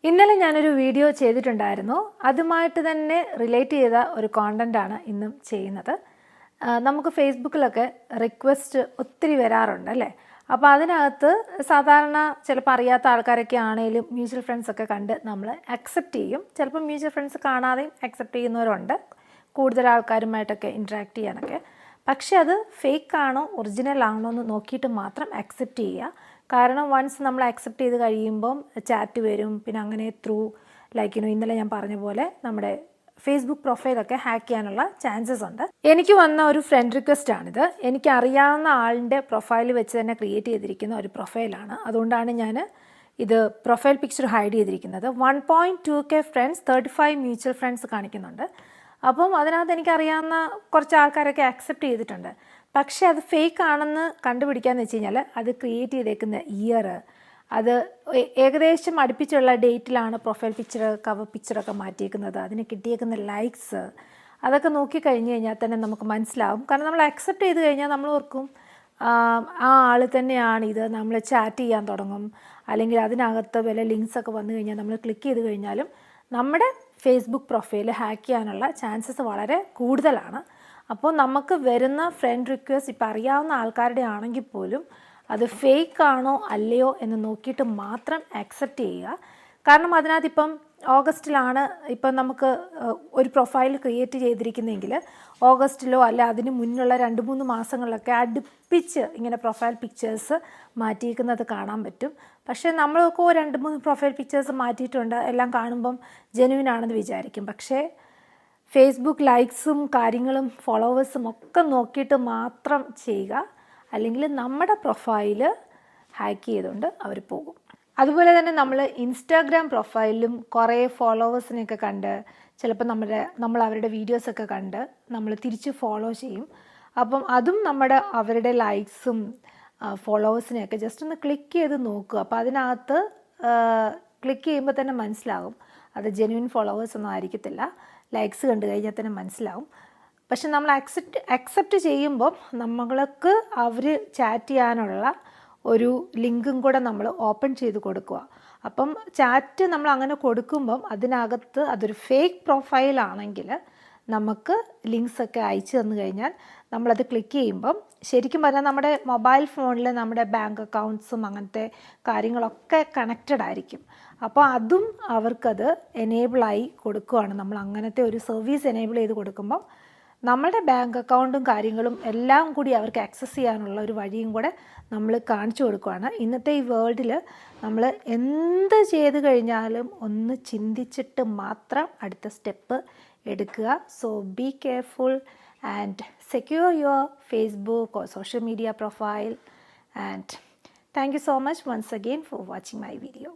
ഇന്നലെ ഞാനൊരു വീഡിയോ ചെയ്തിട്ടുണ്ടായിരുന്നു. അതുമായിട്ട് തന്നെ റിലേറ്റ് ചെയ്ത ഒരു കോണ്ടൻ്റാണ് ഇന്നും ചെയ്യുന്നത്. നമുക്ക് ഫേസ്ബുക്കിലൊക്കെ റിക്വസ്റ്റ് ഒത്തിരി വരാറുണ്ട് അല്ലേ? അപ്പോൾ അതിനകത്ത് സാധാരണ ചിലപ്പോൾ അറിയാത്ത ആൾക്കാരൊക്കെ ആണെങ്കിലും മ്യൂച്വൽ ഫ്രണ്ട്സൊക്കെ കണ്ട് നമ്മൾ അക്സെപ്റ്റ് ചെയ്യും. ചിലപ്പോൾ മ്യൂച്വൽ ഫ്രണ്ട്സ് കാണാതെയും അക്സെപ്റ്റ് ചെയ്യുന്നവരുണ്ട്, കൂടുതൽ ആൾക്കാരുമായിട്ടൊക്കെ ഇൻട്രാക്ട് ചെയ്യാനൊക്കെ. പക്ഷേ അത് ഫേക്ക് ആണോ ഒറിജിനൽ ആണോ എന്ന് നോക്കിയിട്ട് മാത്രം അക്സെപ്റ്റ് ചെയ്യുക. കാരണം വൺസ് നമ്മൾ അക്സെപ്റ്റ് ചെയ്ത് കഴിയുമ്പം ചാറ്റ് വരും, പിന്നെ അങ്ങനെ ത്രൂ ഇന്നലെ ഞാൻ പറഞ്ഞ പോലെ നമ്മുടെ ഫേസ്ബുക്ക് പ്രൊഫൈലൊക്കെ ഹാക്ക് ചെയ്യാനുള്ള ചാൻസസ് ഉണ്ട്. എനിക്ക് വന്ന ഒരു ഫ്രണ്ട് റിക്വസ്റ്റ് ആണിത്. എനിക്കറിയാവുന്ന ആളിൻ്റെ പ്രൊഫൈൽ വെച്ച് തന്നെ ക്രിയേറ്റ് ചെയ്തിരിക്കുന്ന ഒരു പ്രൊഫൈലാണ്. അതുകൊണ്ടാണ് ഞാൻ ഇത് പ്രൊഫൈൽ പിക്ചർ ഹൈഡ് ചെയ്തിരിക്കുന്നത്. 1.2K ഫ്രണ്ട്സ്, 35 മ്യൂച്വൽ ഫ്രണ്ട്സ് കാണിക്കുന്നുണ്ട്. അപ്പം അതിനകത്ത് എനിക്കറിയാവുന്ന കുറച്ച് ആൾക്കാരൊക്കെ അക്സെപ്റ്റ് ചെയ്തിട്ടുണ്ട്. പക്ഷേ അത് ഫേക്ക് ആണെന്ന് കണ്ടുപിടിക്കാമെന്ന് വെച്ച് കഴിഞ്ഞാൽ അത് ക്രിയേറ്റ് ചെയ്തേക്കുന്ന ഇയർ, അത് ഏകദേശം അടുപ്പിച്ചുള്ള ഡേറ്റിലാണ് പ്രൊഫൈൽ പിക്ചർ, കവർ പിക്ചറൊക്കെ മാറ്റിയേക്കുന്നത്. അതിന് കിട്ടിയേക്കുന്ന ലൈക്സ്, അതൊക്കെ നോക്കിക്കഴിഞ്ഞ് കഴിഞ്ഞാൽ തന്നെ നമുക്ക് മനസ്സിലാവും. കാരണം നമ്മൾ അക്സെപ്റ്റ് ചെയ്ത് കഴിഞ്ഞാൽ നമ്മൾ ഓർക്കും ആ ആൾ തന്നെയാണ് ഇത്, നമ്മൾ ചാറ്റ് ചെയ്യാൻ തുടങ്ങും. അല്ലെങ്കിൽ അതിനകത്ത് വല്ല ലിങ്ക്സൊക്കെ വന്നു കഴിഞ്ഞാൽ നമ്മൾ ക്ലിക്ക് ചെയ്ത് കഴിഞ്ഞാലും നമ്മുടെ ഫേസ്ബുക്ക് പ്രൊഫൈൽ ഹാക്ക് ചെയ്യാനുള്ള ചാൻസസ് വളരെ കൂടുതലാണ്. അപ്പോൾ നമുക്ക് വരുന്ന ഫ്രണ്ട് റിക്വസ്റ്റ് ഇപ്പോൾ അറിയാവുന്ന ആൾക്കാരുടെ ആണെങ്കിൽ പോലും അത് ഫേക്ക് ആണോ അല്ലയോ എന്ന് നോക്കിയിട്ട് മാത്രം അക്സെപ്റ്റ് ചെയ്യുക. കാരണം അതിനകത്ത് ഇപ്പം ഓഗസ്റ്റിലാണ് ഇപ്പം നമുക്ക് ഒരു പ്രൊഫൈൽ ക്രിയേറ്റ് ചെയ്തിരിക്കുന്നതെങ്കിൽ ഓഗസ്റ്റിലോ അല്ല അതിന് മുന്നുള്ള 2-3 മാസങ്ങളിലൊക്കെ അടുപ്പിച്ച് ഇങ്ങനെ പ്രൊഫൈൽ പിക്ചേഴ്സ് മാറ്റിയിരിക്കുന്നത് കാണാൻ പറ്റും. പക്ഷേ നമ്മളൊക്കെ 2-3 പ്രൊഫൈൽ പിക്ചേഴ്സ് മാറ്റിയിട്ടുണ്ട്, എല്ലാം കാണുമ്പം ജെന്യുവിൻ ആണെന്ന് വിചാരിക്കും. പക്ഷേ ഫേസ്ബുക്ക് ലൈക്സും കാര്യങ്ങളും ഫോളോവേഴ്സും ഒക്കെ നോക്കിയിട്ട് മാത്രം ചെയ്യുക, അല്ലെങ്കിൽ നമ്മുടെ പ്രൊഫൈൽ ഹാക്ക് ചെയ്തുകൊണ്ട് അവർ പോകും. അതുപോലെ തന്നെ നമ്മൾ ഇൻസ്റ്റാഗ്രാം പ്രൊഫൈലിലും കുറേ ഫോളോവേഴ്സിനെയൊക്കെ കണ്ട് ചിലപ്പോൾ നമ്മൾ അവരുടെ വീഡിയോസൊക്കെ കണ്ട് നമ്മൾ തിരിച്ച് ഫോളോ ചെയ്യും. അപ്പം അതും അവരുടെ ലൈക്സും ഫോളോവേഴ്സിനെയൊക്കെ ജസ്റ്റ് ഒന്ന് ക്ലിക്ക് ചെയ്ത് നോക്കുക. അപ്പോൾ അതിനകത്ത് ക്ലിക്ക് ചെയ്യുമ്പോൾ തന്നെ മനസ്സിലാകും അത് ജെന്യുവിൻ ഫോളോവേഴ്സൊന്നും ആയിരിക്കത്തില്ല. ലൈക്സ് കണ്ടു കഴിഞ്ഞാൽ തന്നെ മനസ്സിലാവും. പക്ഷെ നമ്മൾ അക്സെപ്റ്റ് ചെയ്യുമ്പം നമ്മൾക്ക് അവർ ചാറ്റ് ചെയ്യാനുള്ള ഒരു ലിങ്കും കൂടെ നമ്മൾ ഓപ്പൺ ചെയ്ത് കൊടുക്കുക. അപ്പം ചാറ്റ് നമ്മൾ അങ്ങനെ കൊടുക്കുമ്പം അതിനകത്ത് അതൊരു ഫേക്ക് പ്രൊഫൈലാണെങ്കിൽ നമുക്ക് ലിങ്ക്സൊക്കെ അയച്ചു തന്നു കഴിഞ്ഞാൽ നമ്മളത് ക്ലിക്ക് ചെയ്യുമ്പം ശരിക്കും പറഞ്ഞാൽ നമ്മുടെ മൊബൈൽ ഫോണിൽ നമ്മുടെ ബാങ്ക് അക്കൗണ്ട്സും അങ്ങനത്തെ കാര്യങ്ങളൊക്കെ കണക്റ്റഡ് ആയിരിക്കും. അപ്പോൾ അതും അവർക്കത് എനേബിളായി കൊടുക്കുകയാണ്. നമ്മൾ അങ്ങനത്തെ ഒരു സർവീസ് എനേബിൾ ചെയ്ത് കൊടുക്കുമ്പം നമ്മളുടെ ബാങ്ക് അക്കൗണ്ടും കാര്യങ്ങളും എല്ലാം കൂടി അവർക്ക് ആക്സസ് ചെയ്യാനുള്ള ഒരു വഴിയും കൂടെ നമ്മൾ കാണിച്ചു കൊടുക്കുകയാണ്. ഇന്നത്തെ ഈ വേൾഡിൽ നമ്മൾ എന്ത് ചെയ്ത് കഴിഞ്ഞാലും ഒന്ന് ചിന്തിച്ചിട്ട് മാത്രം അടുത്ത സ്റ്റെപ്പ് എടുക്കുക. So be careful and secure your Facebook or social media profile. And thank you so much once again for watching my video.